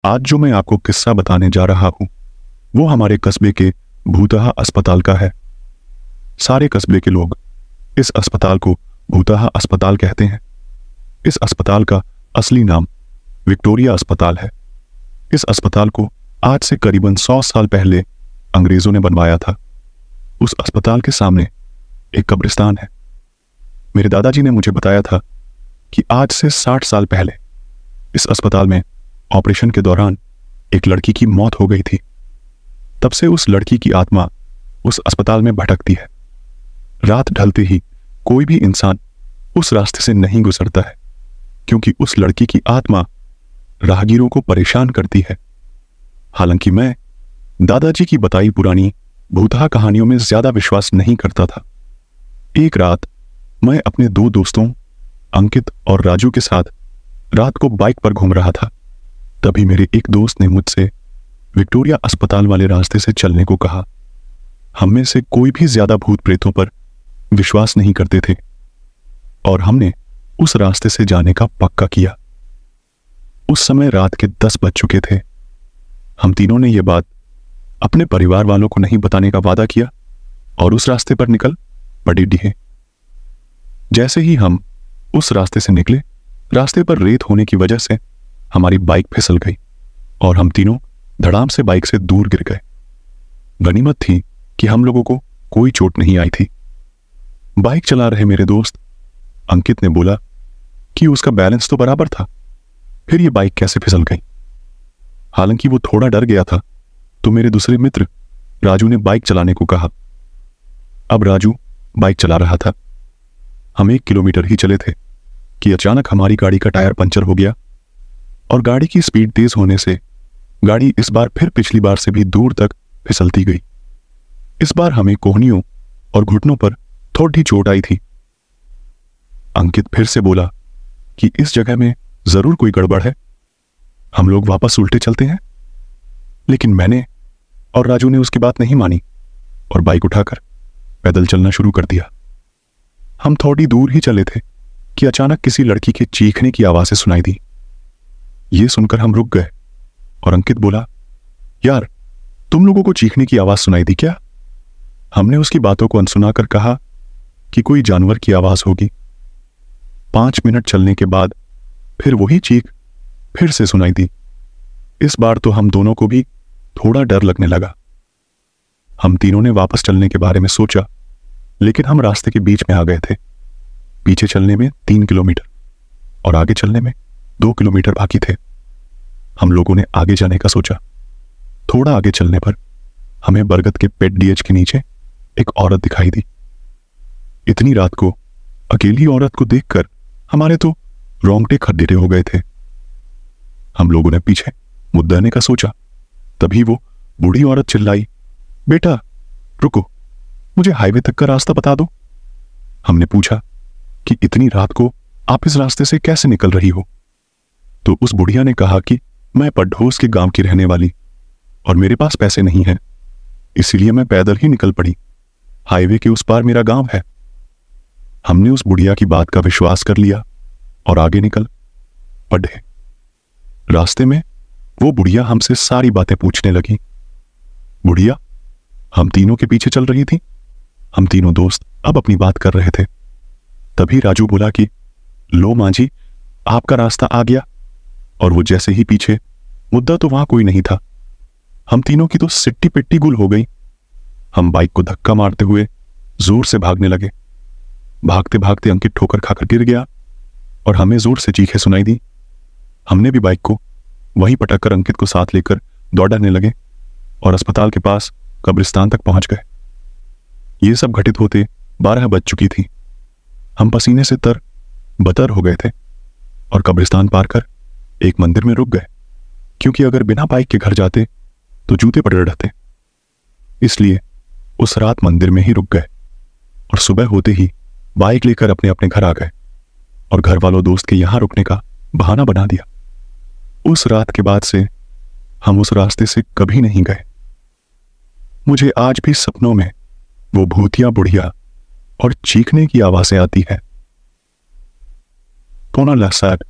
आज जो मैं आपको किस्सा बताने जा रहा हूं वो हमारे कस्बे के भूतहा अस्पताल का है। सारे कस्बे के लोग इस अस्पताल को भूतहा अस्पताल कहते हैं। इस अस्पताल का असली नाम विक्टोरिया अस्पताल है। इस अस्पताल को आज से करीबन 100 साल पहले अंग्रेजों ने बनवाया था। उस अस्पताल के सामने एक कब्रिस्तान है। मेरे दादाजी ने मुझे बताया था कि आज से 60 साल पहले इस अस्पताल में ऑपरेशन के दौरान एक लड़की की मौत हो गई थी। तब से उस लड़की की आत्मा उस अस्पताल में भटकती है। रात ढलते ही कोई भी इंसान उस रास्ते से नहीं गुजरता है, क्योंकि उस लड़की की आत्मा राहगीरों को परेशान करती है। हालांकि मैं दादाजी की बताई पुरानी भूतहा कहानियों में ज्यादा विश्वास नहीं करता था। एक रात मैं अपने 2 दोस्तों अंकित और राजू के साथ रात को बाइक पर घूम रहा था। तभी मेरे एक दोस्त ने मुझसे विक्टोरिया अस्पताल वाले रास्ते से चलने को कहा। हम में से कोई भी ज्यादा भूत प्रेतों पर विश्वास नहीं करते थे और हमने उस रास्ते से जाने का पक्का किया। उस समय रात के 10 बज चुके थे। हम तीनों ने यह बात अपने परिवार वालों को नहीं बताने का वादा किया और उस रास्ते पर निकल पड़े डीहे। जैसे ही हम उस रास्ते से निकले, रास्ते पर रेत होने की वजह से हमारी बाइक फिसल गई और हम तीनों धड़ाम से बाइक से दूर गिर गए। गनीमत थी कि हम लोगों को कोई चोट नहीं आई थी। बाइक चला रहे मेरे दोस्त अंकित ने बोला कि उसका बैलेंस तो बराबर था, फिर ये बाइक कैसे फिसल गई। हालांकि वो थोड़ा डर गया था, तो मेरे दूसरे मित्र राजू ने बाइक चलाने को कहा। अब राजू बाइक चला रहा था। हम 1 किलोमीटर ही चले थे कि अचानक हमारी गाड़ी का टायर पंचर हो गया और गाड़ी की स्पीड तेज होने से गाड़ी इस बार फिर पिछली बार से भी दूर तक फिसलती गई। इस बार हमें कोहनियों और घुटनों पर थोड़ी चोट आई थी। अंकित फिर से बोला कि इस जगह में जरूर कोई गड़बड़ है, हम लोग वापस उल्टे चलते हैं। लेकिन मैंने और राजू ने उसकी बात नहीं मानी और बाइक उठाकर पैदल चलना शुरू कर दिया। हम थोड़ी दूर ही चले थे कि अचानक किसी लड़की के चीखने की आवाजें सुनाई दी। ये सुनकर हम रुक गए और अंकित बोला, यार तुम लोगों को चीखने की आवाज सुनाई दी क्या? हमने उसकी बातों को अनसुना कर कहा कि कोई जानवर की आवाज होगी। 5 मिनट चलने के बाद फिर वही चीख फिर से सुनाई दी। इस बार तो हम दोनों को भी थोड़ा डर लगने लगा। हम तीनों ने वापस चलने के बारे में सोचा, लेकिन हम रास्ते के बीच में आ गए थे। पीछे चलने में 3 किलोमीटर और आगे चलने में 2 किलोमीटर बाकी थे। हम लोगों ने आगे जाने का सोचा। थोड़ा आगे चलने पर हमें बरगद के पेड़ डीएच के नीचे एक औरत दिखाई दी। इतनी रात को अकेली औरत को देखकर हमारे तो रोंगटे खड़े हो गए थे। हम लोगों ने पीछे मुद्दाने का सोचा। तभी वो बूढ़ी औरत चिल्लाई, बेटा रुको, मुझे हाईवे तक का रास्ता बता दो। हमने पूछा कि इतनी रात को आप इस रास्ते से कैसे निकल रही हो? तो उस बुढ़िया ने कहा कि मैं पड्ढोस के गांव की रहने वाली और मेरे पास पैसे नहीं हैं, इसीलिए मैं पैदल ही निकल पड़ी। हाईवे के उस पार मेरा गांव है। हमने उस बुढ़िया की बात का विश्वास कर लिया और आगे निकल पड़े। रास्ते में वो बुढ़िया हमसे सारी बातें पूछने लगी। बुढ़िया हम तीनों के पीछे चल रही थी। हम तीनों दोस्त अब अपनी बात कर रहे थे। तभी राजू बोला कि लो मां जी, आपका रास्ता आ गया। और वो जैसे ही पीछे मुद्दा तो वहां कोई नहीं था। हम तीनों की तो सिट्टी पिट्टी गुल हो गई। हम बाइक को धक्का मारते हुए जोर से भागने लगे। भागते भागते अंकित ठोकर खाकर गिर गया और हमें जोर से चीखें सुनाई दी। हमने भी बाइक को वहीं पटक कर अंकित को साथ लेकर दौड़ने लगे और अस्पताल के पास कब्रिस्तान तक पहुंच गए। ये सब घटित होते 12 बज चुकी थी। हम पसीने से तर बतर हो गए थे और कब्रिस्तान पार कर एक मंदिर में रुक गए, क्योंकि अगर बिना बाइक के घर जाते तो जूते पड़े रहते। इसलिए उस रात मंदिर में ही रुक गए और सुबह होते ही बाइक लेकर अपने अपने घर आ गए और घर वालों दोस्त के यहां रुकने का बहाना बना दिया। उस रात के बाद से हम उस रास्ते से कभी नहीं गए। मुझे आज भी सपनों में वो भूतिया बुढ़िया और चीखने की आवाजें आती है। Gonna last sad.